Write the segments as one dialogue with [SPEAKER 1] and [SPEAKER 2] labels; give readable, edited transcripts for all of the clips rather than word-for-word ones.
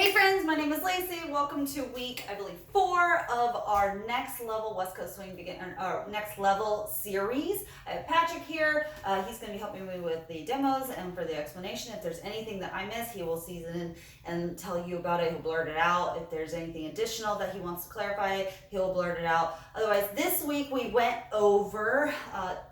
[SPEAKER 1] Hey friends, my name is Lacey. Welcome to week, I believe, 4 of our Next Level West Coast Swing Next Level series. I have Patrick here. He's going to be helping me with the demos and for the explanation. If there's anything that I miss, he will season in and tell you about it. He'll blurt it out. If there's anything additional that he wants to clarify, he'll blurt it out. Otherwise, this week we went over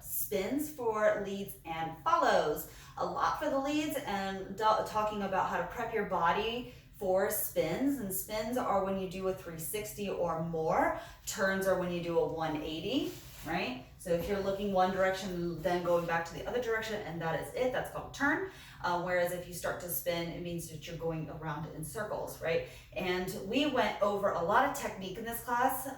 [SPEAKER 1] spins for leads and follows. A lot for the leads and talking about how to prep your body for spins, and spins are when you do a 360 or more. Turns are when you do a 180, right? So if you're looking one direction, then going back to the other direction, and that is it, that's called a turn. Whereas if you start to spin, it means that you're going around in circles, right? And we went over a lot of technique in this class,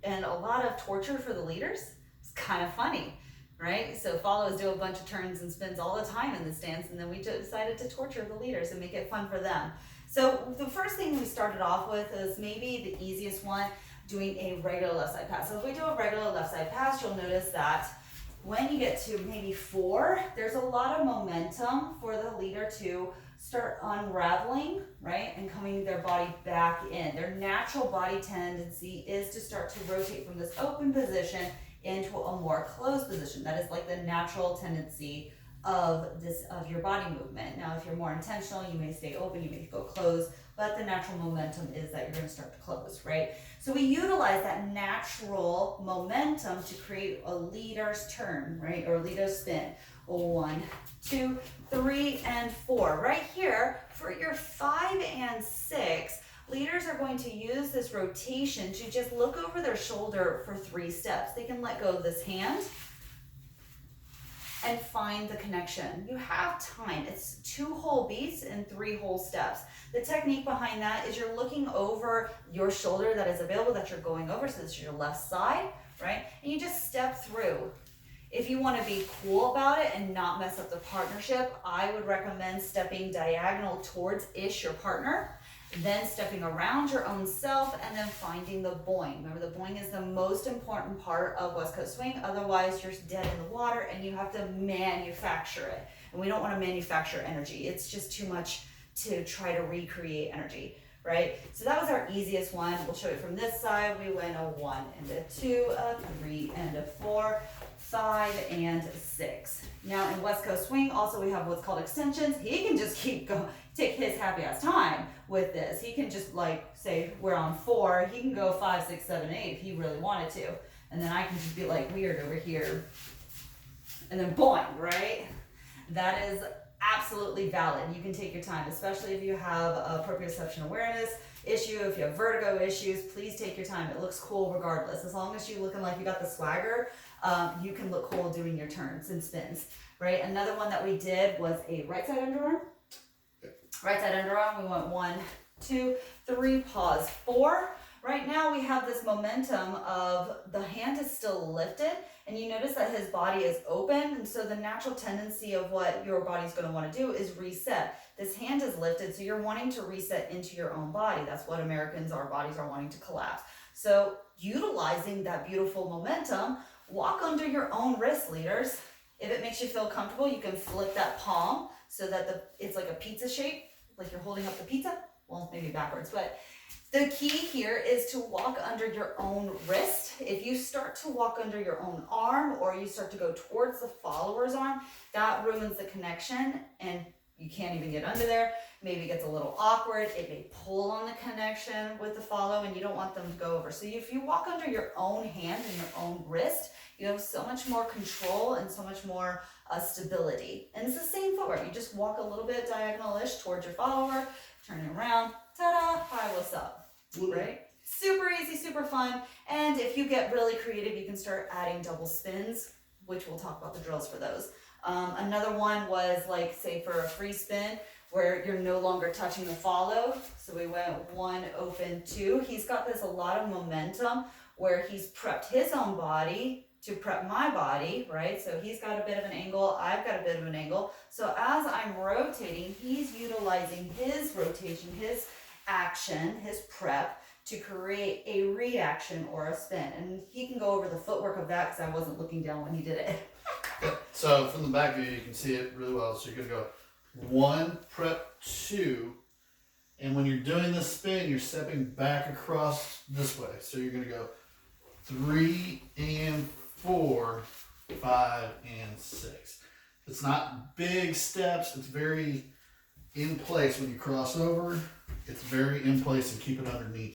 [SPEAKER 1] and a lot of torture for the leaders. It's kind of funny, right? So follows do a bunch of turns and spins all the time in this dance, and then we decided to torture the leaders and make it fun for them. So the first thing we started off with is maybe the easiest one, doing a regular left side pass. So if we do a regular left side pass, you'll notice that when you get to maybe 4, there's a lot of momentum for the leader to start unraveling, right, and coming their body back in. Their natural body tendency is to start to rotate from this open position into a more closed position. That is like the natural tendency of your body movement. Now, if you're more intentional, you may stay open, you may go closed, but the natural momentum is that you're going to start to close, right? So we utilize that natural momentum to create a leader's turn, right, or leader's spin. 1, 2, 3, and 4. Right here for your 5 and 6. Leaders are going to use this rotation to just look over their shoulder for 3 steps. They can let go of this hand and find the connection. You have time. It's 2 whole beats and 3 whole steps. The technique behind that is you're looking over your shoulder that is available, that you're going over, so this is your left side, right? And you just step through. If you want to be cool about it and not mess up the partnership, I would recommend stepping diagonal towards your partner, then stepping around your own self, and then finding the boing. Remember, the boing is the most important part of West Coast Swing. Otherwise, you're dead in the water and you have to manufacture it. And we don't want to manufacture energy. It's just too much to try to recreate energy, right? So that was our easiest one. We'll show it from this side. We went a 1 and a 2, a 3 and a 4, 5 and 6. Now in West Coast Swing, also we have what's called extensions. He can just keep going, take his happy ass time with this. He can just, like, say we're on 4, he can go 5, 6, 7, 8 if he really wanted to. And then I can just be like weird over here. And then boing, right? That is absolutely valid. You can take your time, especially if you have a proprioception awareness issue, if you have vertigo issues, please take your time. It looks cool regardless. As long as you're looking like you got the swagger, you can look cool doing your turns and spins, right? Another one that we did was a right side underarm. Right side underarm, we went 1, 2, 3, pause, 4. Right now we have this momentum of the hand is still lifted, and you notice that his body is open, and so the natural tendency of what your body's going to want to do is reset. This hand is lifted, so you're wanting to reset into your own body. That's what Americans, our bodies are wanting to collapse. So utilizing that beautiful momentum, walk under your own wrist, leaders. If it makes you feel comfortable, you can flip that palm so that it's like a pizza shape, like you're holding up the pizza. Well, maybe backwards, but the key here is to walk under your own wrist. If you start to walk under your own arm, or you start to go towards the follower's arm, that ruins the connection and you can't even get under there. Maybe it gets a little awkward. It may pull on the connection with the follow, and you don't want them to go over. So if you walk under your own hand and your own wrist, you have so much more control and so much more stability. And it's the same footwork. You just walk a little bit diagonal-ish towards your follower, turn it around, ta-da, hi, what's up, right? Super easy, super fun. And if you get really creative, you can start adding double spins, which we'll talk about the drills for those. Another one was, like, say for a free spin where you're no longer touching the follow. So we went 1, open, 2. He's got this a lot of momentum where he's prepped his own body to prep my body, right? So he's got a bit of an angle, I've got a bit of an angle. So as I'm rotating, he's utilizing his rotation, his action, his prep to create a reaction or a spin. And he can go over the footwork of that because I wasn't looking down when he did it.
[SPEAKER 2] Yep. So from the back view, you can see it really well. So you're going to go 1, prep, 2, And when you're doing this spin, you're stepping back across this way. So you're going to go 3 and 4, 5 and 6. It's not big steps. It's very in place when you cross over. It's very in place and keep it underneath